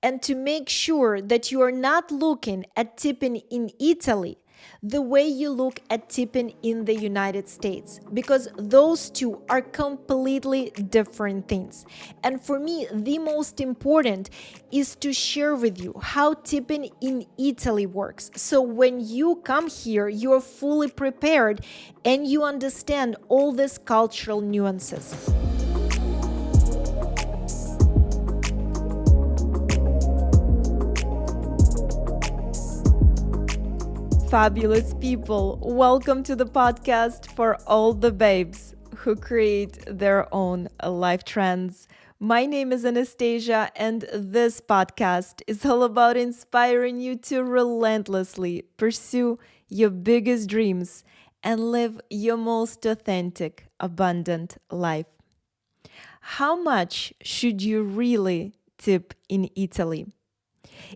and to make sure that you are not looking at tipping in Italy the way you look at tipping in the United States, because those two are completely different things. And for me, the most important is to share with you how tipping in Italy works. So when you come here, you're fully prepared and you understand all these cultural nuances. Fabulous people, welcome to the podcast for all the babes who create their own life trends. My name is Anastasia, and this podcast is all about inspiring you to relentlessly pursue your biggest dreams and live your most authentic, abundant life. How much should you really tip in Italy?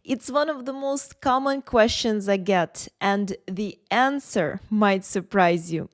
It's one of the most common questions I get, and the answer might surprise you.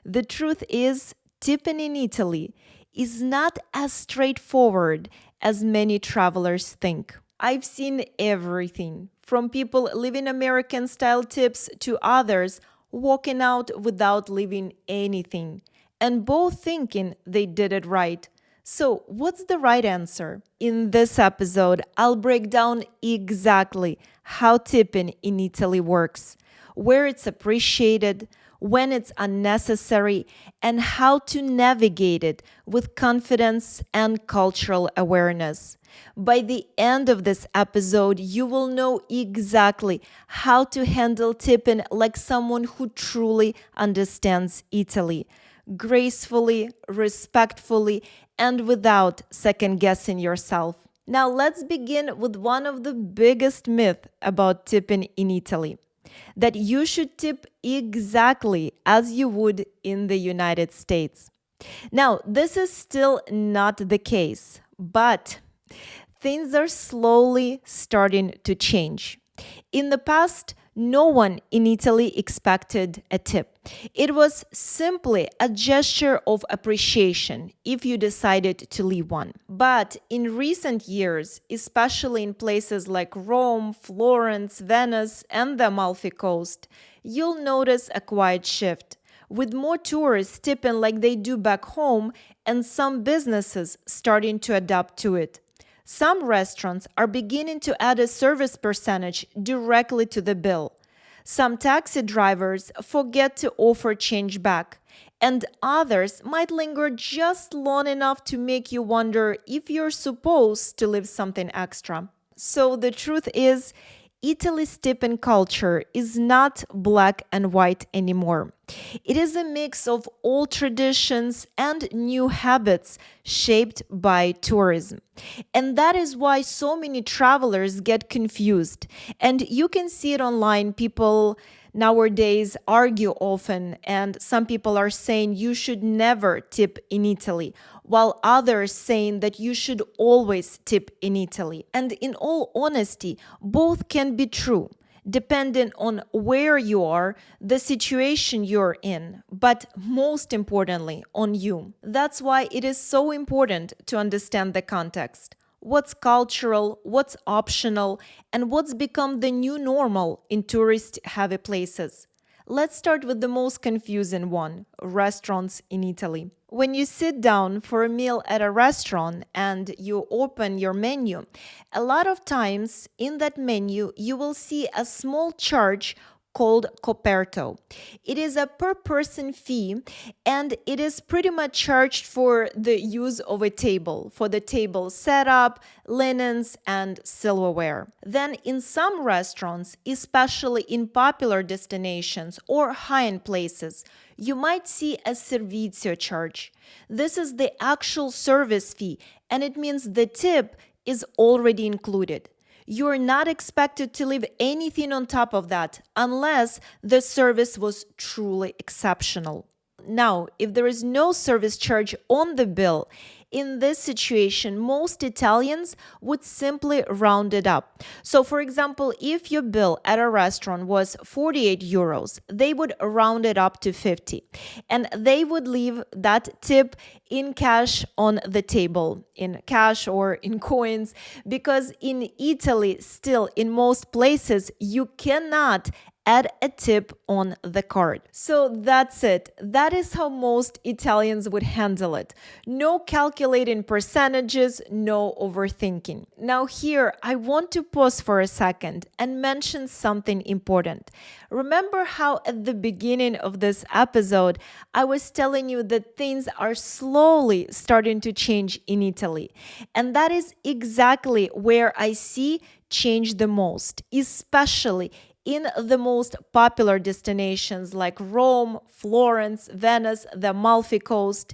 The truth is, tipping in Italy is not as straightforward as many travelers think. I've seen everything, from people leaving American-style tips to others walking out without leaving anything, and both thinking they did it right. So, what's the right answer? In this episode, I'll break down exactly how tipping in Italy works, where it's appreciated, when it's unnecessary, and how to navigate it with confidence and cultural awareness. By the end of this episode, you will know exactly how to handle tipping like someone who truly understands Italy, gracefully, respectfully, and without second-guessing yourself. Now let's begin with one of the biggest myths about tipping in Italy, that you should tip exactly as you would in the United States. Now, this is still not the case, but things are slowly starting to change. In the past, no one in Italy expected a tip. It was simply a gesture of appreciation if you decided to leave one. But in recent years, especially in places like Rome, Florence, Venice, and the Amalfi Coast, you'll notice a quiet shift, with more tourists tipping like they do back home and some businesses starting to adapt to it. Some restaurants are beginning to add a service percentage directly to the bill. Some taxi drivers forget to offer change back, and others might linger just long enough to make you wonder if you're supposed to leave something extra. So the truth is, Italy's tipping culture is not black and white anymore. It is a mix of old traditions and new habits shaped by tourism. And that is why so many travelers get confused. And you can see it online. People nowadays argue often, and some people are saying you should never tip in Italy, while others saying that you should always tip in Italy. And in all honesty, both can be true, depending on where you are, the situation you're in, but most importantly, on you. That's why it is so important to understand the context. What's cultural, what's optional, and what's become the new normal in tourist-heavy places. Let's start with the most confusing one, restaurants in Italy. When you sit down for a meal at a restaurant and you open your menu, a lot of times in that menu you will see a small charge called Coperto. It is a per person fee, and it is pretty much charged for the use of a table, for the table setup, linens, and silverware. Then in some restaurants, especially in popular destinations or high-end places, you might see a Servizio charge. This is the actual service fee, and it means the tip is already included. You're not expected to leave anything on top of that unless the service was truly exceptional. Now, if there is no service charge on the bill, in this situation, most Italians would simply round it up. So for example, if your bill at a restaurant was 48 euros, they would round it up to 50. And they would leave that tip in cash on the table, in cash or in coins, because in Italy, still in most places, you cannot add a tip on the card. So that's it. That is how most Italians would handle it. No calculating percentages, no overthinking. Now here, I want to pause for a second and mention something important. Remember how at the beginning of this episode, I was telling you that things are slowly starting to change in Italy. And that is exactly where I see change the most, especially in the most popular destinations like Rome, Florence, Venice, the Amalfi Coast.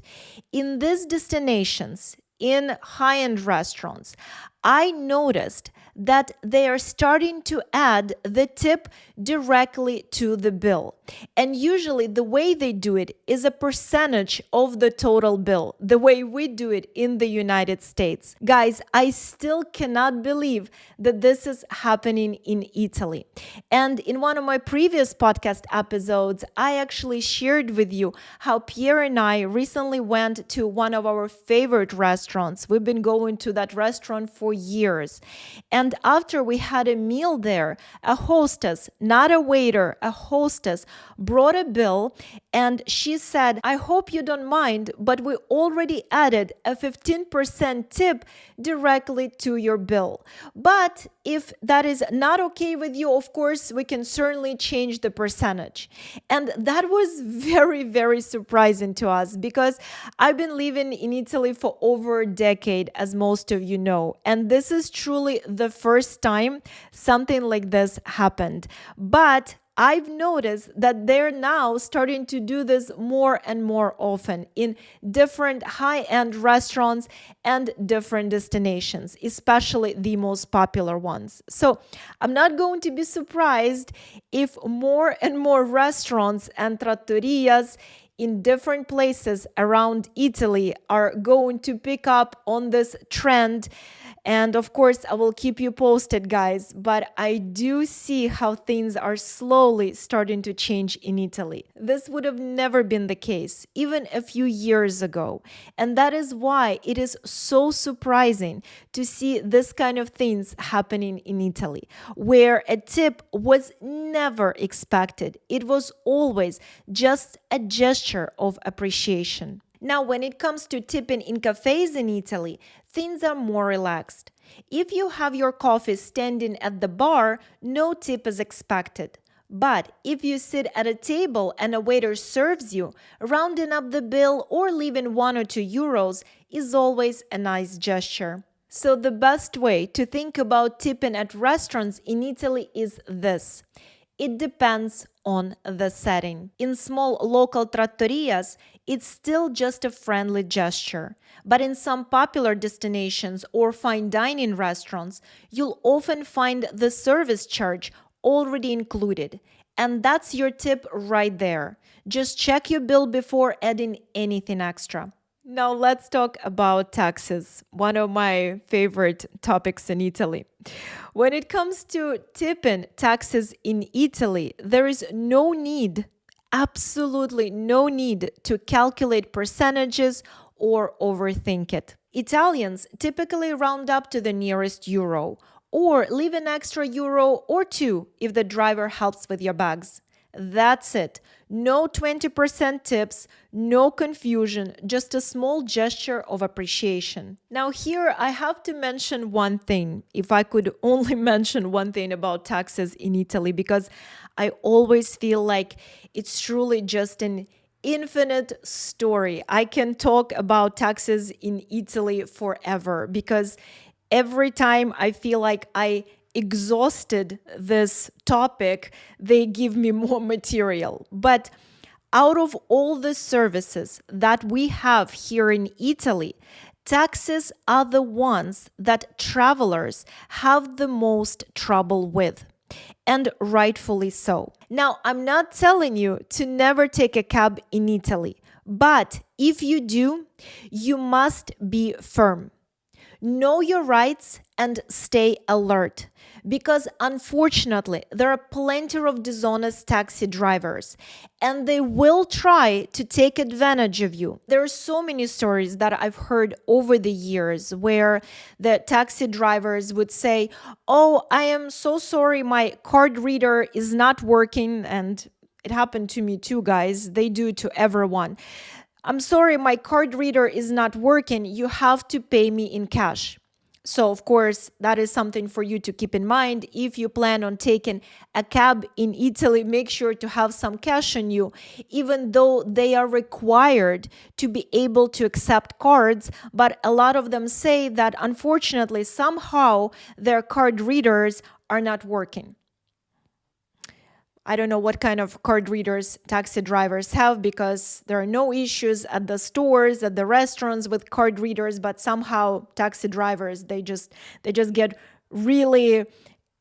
In these destinations, in high-end restaurants, I noticed that they are starting to add the tip directly to the bill. And usually the way they do it is a percentage of the total bill, the way we do it in the United States. Guys, I still cannot believe that this is happening in Italy. And in one of my previous podcast episodes, I actually shared with you how Pierre and I recently went to one of our favorite restaurants. We've been going to that restaurant for years. And after we had a meal there, a hostess, not a waiter, a hostess, brought a bill and she said, "I hope you don't mind, but we already added a 15% tip directly to your bill. But if that is not okay with you, of course, we can certainly change the percentage." And that was very, very surprising to us because I've been living in Italy for over a decade, as most of you know. And this is truly the first time something like this happened. But I've noticed that they're now starting to do this more and more often in different high-end restaurants and different destinations, especially the most popular ones. So I'm not going to be surprised if more and more restaurants and trattorias in different places around Italy are going to pick up on this trend. And of course, I will keep you posted, guys, but I do see how things are slowly starting to change in Italy. This would have never been the case, even a few years ago. And that is why it is so surprising to see this kind of things happening in Italy, where a tip was never expected. It was always just a gesture of appreciation. Now, when it comes to tipping in cafes in Italy, things are more relaxed. If you have your coffee standing at the bar, no tip is expected. But if you sit at a table and a waiter serves you, rounding up the bill or leaving 1 or 2 euros is always a nice gesture. So the best way to think about tipping at restaurants in Italy is this. It depends on the setting. In small local trattorias, it's still just a friendly gesture. But in some popular destinations or fine dining restaurants, you'll often find the service charge already included. And that's your tip right there. Just check your bill before adding anything extra. Now let's talk about taxes, one of my favorite topics in Italy. When it comes to tipping taxes in Italy, there is no need, absolutely no need to calculate percentages or overthink it. Italians typically round up to the nearest euro or leave an extra euro or two if the driver helps with your bags. That's it. No 20% tips, no confusion, just a small gesture of appreciation. Now here I have to mention one thing, if I could only mention one thing about taxes in Italy, because I always feel like it's truly just an infinite story. I can talk about taxes in Italy forever because every time I feel like I exhausted this topic, they give me more material. But out of all the services that we have here in Italy, taxes are the ones that travelers have the most trouble with. And rightfully so. Now, I'm not telling you to never take a cab in Italy, But if you do, you must be firm. Know your rights and stay alert, because unfortunately, there are plenty of dishonest taxi drivers and they will try to take advantage of you. There are so many stories that I've heard over the years where the taxi drivers would say, "Oh, I am so sorry, my card reader is not working." And it happened to me too, guys. They do to everyone. "I'm sorry, my card reader is not working. You have to pay me in cash." So, of course, that is something for you to keep in mind. If you plan on taking a cab in Italy, make sure to have some cash on you, even though they are required to be able to accept cards. But a lot of them say that unfortunately, somehow their card readers are not working. I don't know what kind of card readers taxi drivers have, because there are no issues at the stores, at the restaurants with card readers, but somehow taxi drivers, they just get really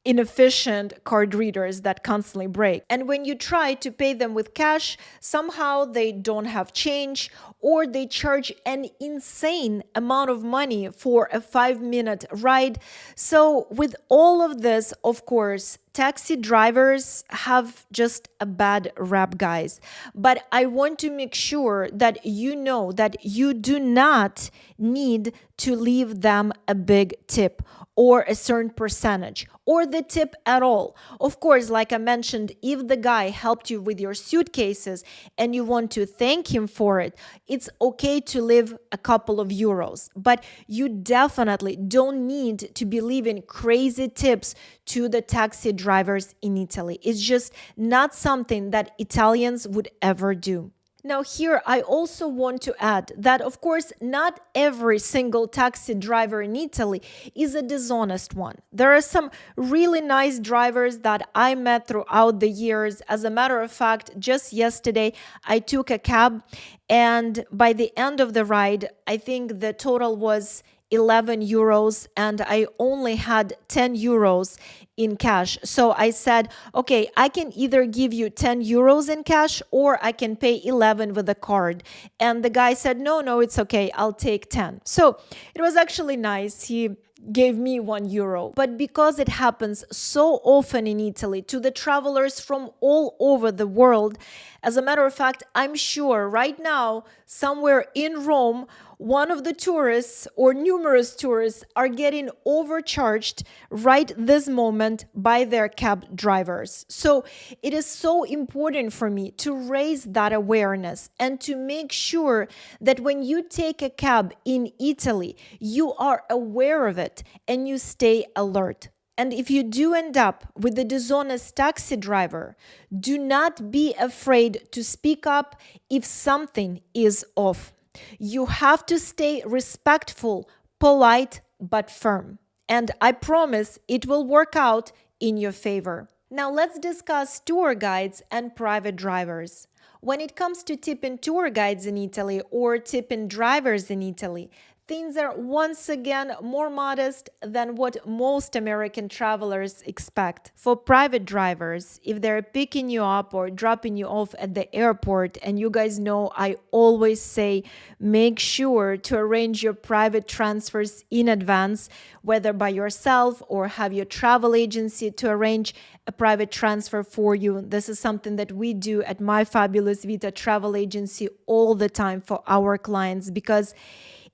inefficient card readers that constantly break. And when you try to pay them with cash, somehow they don't have change, or they charge an insane amount of money for a 5-minute ride. So with all of this, of course, taxi drivers have just a bad rap, guys. But I want to make sure that you know that you do not need to leave them a big tip or a certain percentage or the tip at all. Of course, like I mentioned, if the guy helped you with your suitcases and you want to thank him for it, it's okay to leave a couple of euros. But you definitely don't need to be leaving crazy tips to the taxi drivers in Italy. It's just not something that Italians would ever do. Now here, I also want to add that, of course, not every single taxi driver in Italy is a dishonest one. There are some really nice drivers that I met throughout the years. As a matter of fact, just yesterday, I took a cab, and by the end of the ride, I think the total was 11 euros and I only had 10 euros in cash. So I said, okay, I can either give you 10 euros in cash or I can pay 11 with a card. And the guy said, no, it's okay. I'll take 10. So it was actually nice. He gave me 1 euro. But because it happens so often in Italy to the travelers from all over the world, as a matter of fact, I'm sure right now, somewhere in Rome, one of the tourists or numerous tourists are getting overcharged right this moment by their cab drivers. So it is so important for me to raise that awareness and to make sure that when you take a cab in Italy, you are aware of it and you stay alert. And if you do end up with a dishonest taxi driver, do not be afraid to speak up if something is off. You have to stay respectful, polite, but firm. And I promise it will work out in your favor. Now let's discuss tour guides and private drivers. When it comes to tipping tour guides in Italy or tipping drivers in Italy, things are once again more modest than what most American travelers expect. For private drivers, if they're picking you up or dropping you off at the airport, and you guys know I always say make sure to arrange your private transfers in advance, whether by yourself or have your travel agency to arrange a private transfer for you. This is something that we do at my Fabulous Vita travel agency all the time for our clients, because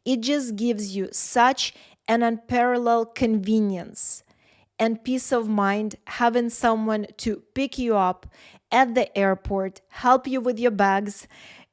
it just gives you such an unparalleled convenience and peace of mind having someone to pick you up at the airport, help you with your bags,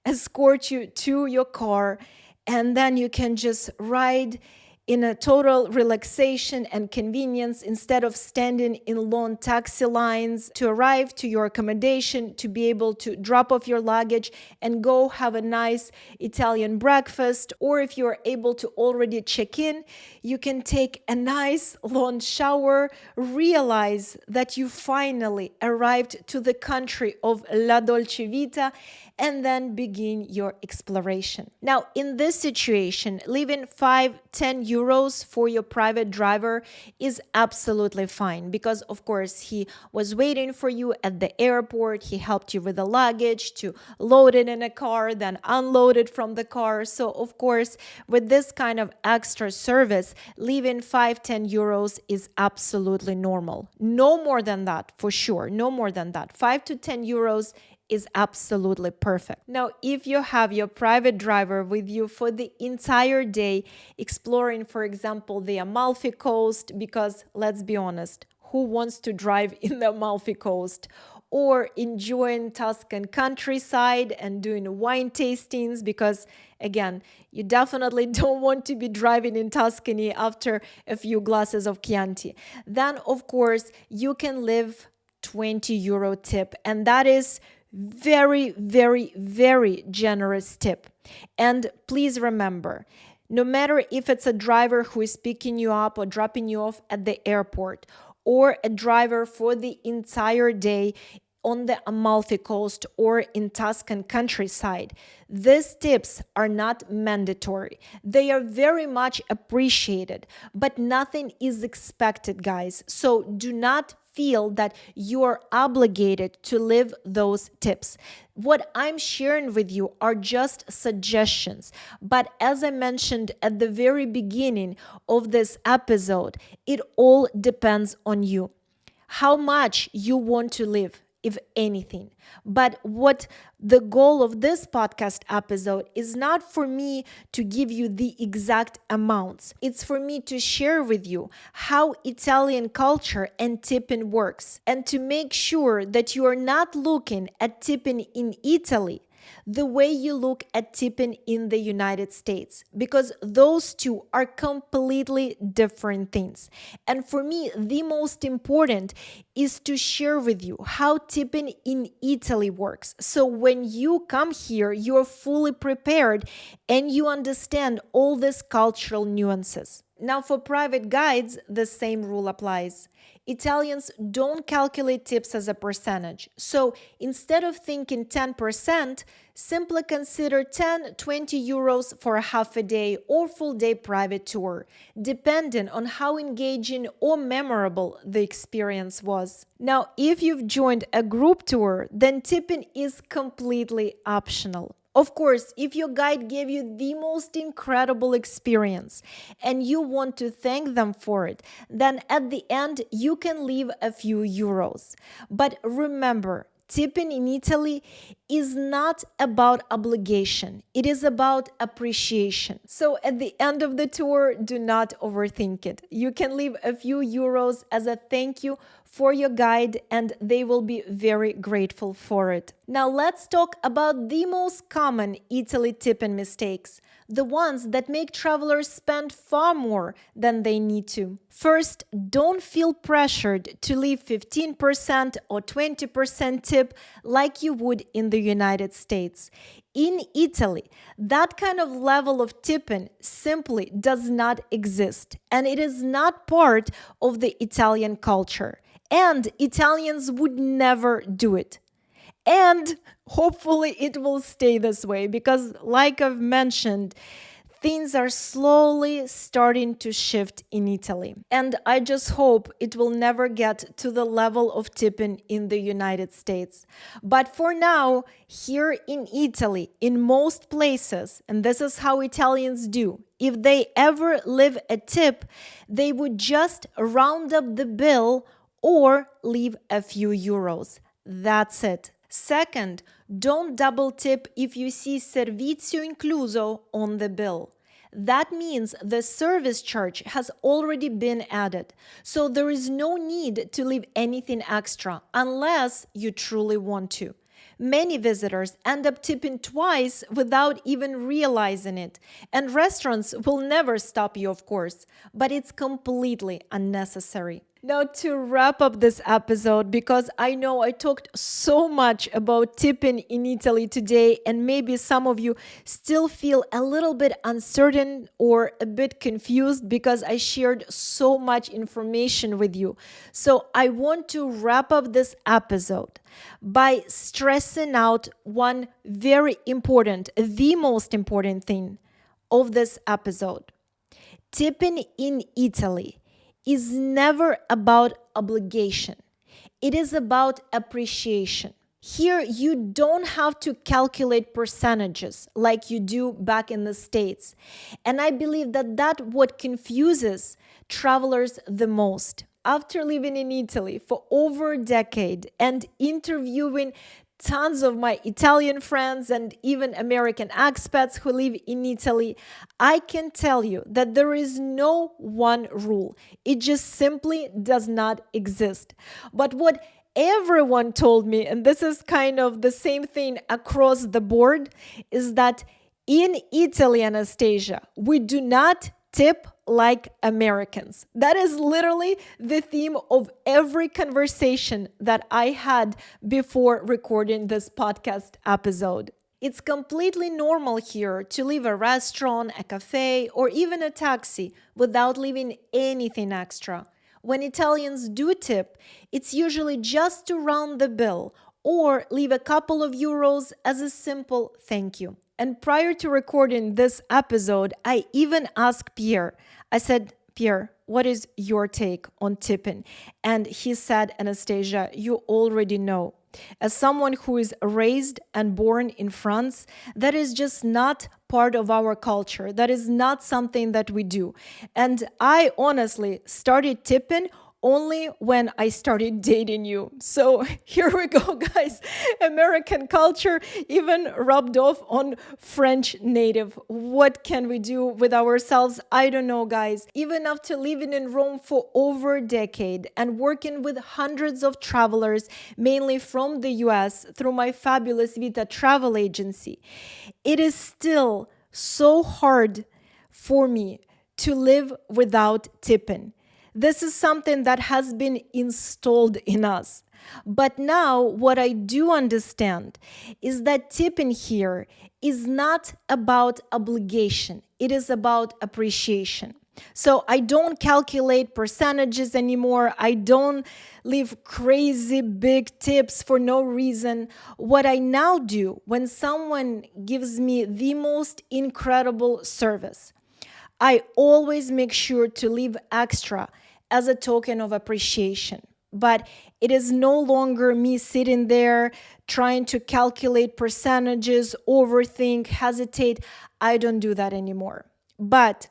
escort you to your car, and then you can just ride in a total relaxation and convenience instead of standing in long taxi lines to arrive to your accommodation, to be able to drop off your luggage and go have a nice Italian breakfast. Or if you're able to already check in, you can take a nice long shower, realize that you finally arrived to the country of La Dolce Vita, and then begin your exploration. Now, in this situation, leaving 5, 10 euros for your private driver is absolutely fine because, of course, he was waiting for you at the airport. He helped you with the luggage to load it in a car, then unload it from the car. So, of course, with this kind of extra service, leaving 5-10 euros is absolutely normal. No more than that, for sure. No more than that. 5 to 10 euros is absolutely perfect. Now, if you have your private driver with you for the entire day, exploring, for example, the Amalfi Coast, because let's be honest, who wants to drive in the Amalfi Coast? Or enjoying Tuscan countryside and doing wine tastings, because again, you definitely don't want to be driving in Tuscany after a few glasses of Chianti. Then, of course, you can leave 20 euro tip, and that is very, very, very generous tip. And please remember, no matter if it's a driver who is picking you up or dropping you off at the airport, or a driver for the entire day on the Amalfi Coast or in Tuscan countryside, these tips are not mandatory. They are very much appreciated, but nothing is expected, guys. So do not feel that you are obligated to leave those tips. What I'm sharing with you are just suggestions. But as I mentioned at the very beginning of this episode, it all depends on you. How much you want to live, if anything. But what the goal of this podcast episode is not for me to give you the exact amounts. It's for me to share with you how Italian culture and tipping works, and to make sure that you are not looking at tipping in Italy the way you look at tipping in the United States, because those two are completely different things. And for me, the most important is to share with you how tipping in Italy works. So when you come here, you're fully prepared and you understand all these cultural nuances. Now, for private guides, the same rule applies. Italians don't calculate tips as a percentage. So instead of thinking 10%, simply consider 10-20 euros for a half a day or full day private tour, depending on how engaging or memorable the experience was. Now, if you've joined a group tour, then tipping is completely optional. Of course, if your guide gave you the most incredible experience and you want to thank them for it, then at the end you can leave a few euros. But remember, tipping in Italy is not about obligation. It is about appreciation. So at the end of the tour, do not overthink it. You can leave a few euros as a thank you for your guide, and they will be very grateful for it. Now let's talk about the most common Italy tipping mistakes, the ones that make travelers spend far more than they need to. First, don't feel pressured to leave 15% or 20% tip like you would in the United States. In Italy, that kind of level of tipping simply does not exist, and it is not part of the Italian culture. And Italians would never do it. And hopefully it will stay this way because, like I've mentioned, things are slowly starting to shift in Italy. And I just hope it will never get to the level of tipping in the United States. But for now, here in Italy, in most places, and this is how Italians do, if they ever leave a tip, they would just round up the bill or leave a few euros. That's it. Second, don't double tip if you see Servizio Incluso on the bill. That means the service charge has already been added, so there is no need to leave anything extra unless you truly want to. Many visitors end up tipping twice without even realizing it, and restaurants will never stop you, of course, but it's completely unnecessary. Now, to wrap up this episode, because I know I talked so much about tipping in Italy today, and maybe some of you still feel a little bit uncertain or a bit confused because I shared so much information with you. So I want to wrap up this episode by stressing out one very important, the most important thing of this episode. Tipping in Italy is never about obligation. It is about appreciation. Here, you don't have to calculate percentages like you do back in the States. And I believe that what confuses travelers the most. After living in Italy for over a decade and interviewing tons of my Italian friends and even American expats who live in Italy, I can tell you that there is no one rule. It just simply does not exist. But what everyone told me, and this is kind of the same thing across the board, is that in Italy, Anastasia, we do not tip like Americans. That is literally the theme of every conversation that I had before recording this podcast episode. It's completely normal here to leave a restaurant, a cafe, or even a taxi without leaving anything extra. When Italians do tip, it's usually just to round the bill or leave a couple of euros as a simple thank you. And prior to recording this episode, I even asked Pierre. I said, Pierre, what is your take on tipping? And he said, Anastasia, you already know. As someone who is raised and born in France, that is just not part of our culture. That is not something that we do. And I honestly started tipping only when I started dating you. So here we go, guys. American culture even rubbed off on French native. What can we do with ourselves? I don't know, guys. Even after living in Rome for over a decade and working with hundreds of travelers, mainly from the US, through my Fabulous Vita travel agency, it is still so hard for me to live without tipping. This is something that has been installed in us. But now what I do understand is that tipping here is not about obligation. It is about appreciation. So I don't calculate percentages anymore. I don't leave crazy big tips for no reason. What I now do when someone gives me the most incredible service, I always make sure to leave extra as a token of appreciation. But it is no longer me sitting there trying to calculate percentages, overthink, hesitate. I don't do that anymore. But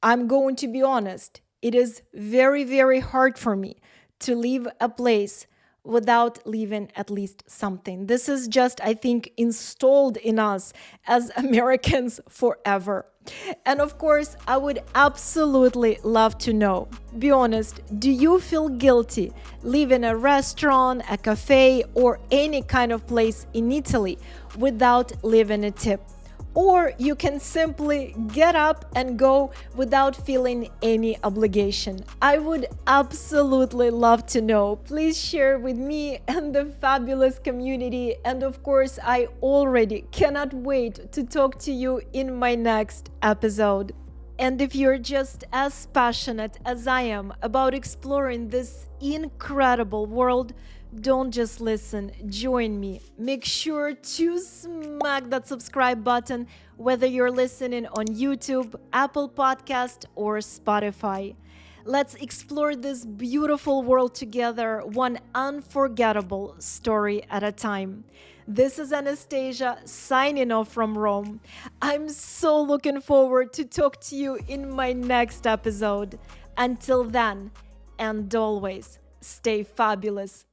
I'm going to be honest, it is very, very hard for me to leave a place without leaving at least something. This is just, I think, installed in us as Americans forever. And of course, I would absolutely love to know, be honest, do you feel guilty leaving a restaurant, a cafe, or any kind of place in Italy without leaving a tip? Or you can simply get up and go without feeling any obligation. I would absolutely love to know. Please share with me and the fabulous community. And of course, I already cannot wait to talk to you in my next episode. And if you're just as passionate as I am about exploring this incredible world, don't just listen, join me. Make sure to smack that subscribe button, whether you're listening on YouTube, Apple Podcast, or Spotify. Let's explore this beautiful world together, one unforgettable story at a time. This is Anastasia signing off from Rome. I'm so looking forward to talk to you in my next episode. Until then, and always, stay fabulous.